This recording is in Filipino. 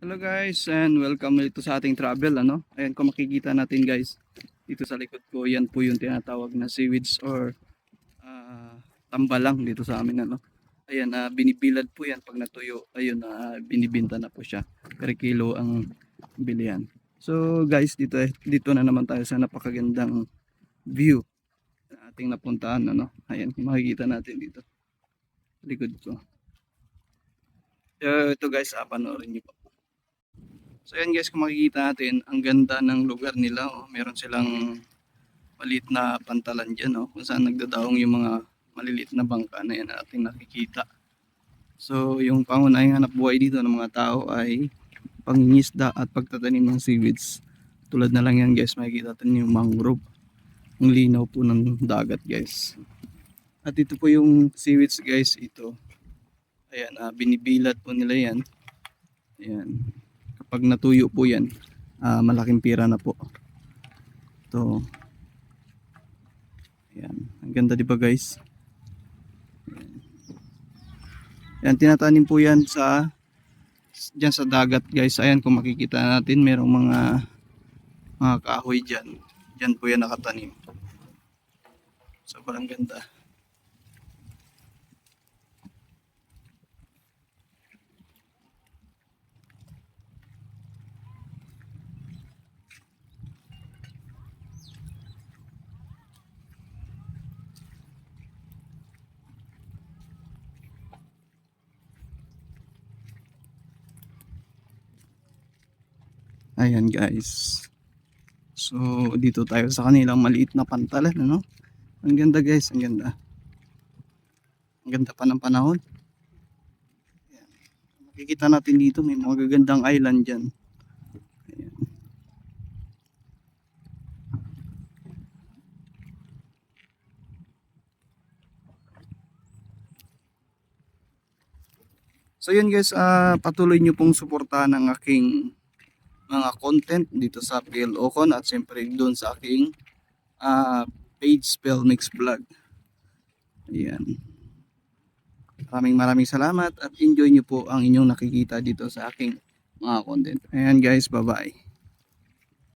Hello guys and welcome dito sa ating travel Ayan kung makikita natin guys dito sa likod ko, yan po yung tinatawag na seaweeds or tambalang dito sa amin Ayan, binibilad po yan pag natuyo. Ayun, binibinta na po siya. Per kilo ang bilihan. So guys, dito na naman tayo sa napakagandang view na ating napuntahan Ayan, kung makikita natin dito likod ko. Ito guys, panoorin niyo po. So ayan guys, kung makikita natin, ang ganda ng lugar nila. Meron silang maliit na pantalan dyan, kung saan nagdadaong yung mga maliliit na bangka na yan na ating nakikita. So yung pangunahing hanap buhay dito ng mga tao ay pangingisda at pagtatanim ng seaweeds. Tulad na lang yan guys, makikita natin yung mangrove. Ang linaw po ng dagat guys. At ito po yung seaweeds guys, ito. Ayan, binibilad po nila yan. Ayan. Kapag natuyo po yan, malaking pira na po. Ito. Ayan. Ang ganda diba guys? Ayan, tinatanim po yan dyan sa dagat guys. Ayan, kung makikita natin, merong mga kahoy dyan. Dyan po yan nakatanim. Sobrang ganda. Ayan guys. So dito tayo sa kanilang maliit na pantalan Ang ganda guys, ang ganda. Ang ganda pa ng panahon. Ayan. Makikita natin dito may mga gagandang island dyan. Ayan. So yun guys, patuloy nyo pong suportahan ang aking mga content dito sa PL Ocon at siyempre doon sa aking page Spellmix Vlog. Ayan. Maraming salamat at enjoy nyo po ang inyong nakikita dito sa aking mga content. Ayan guys, bye bye.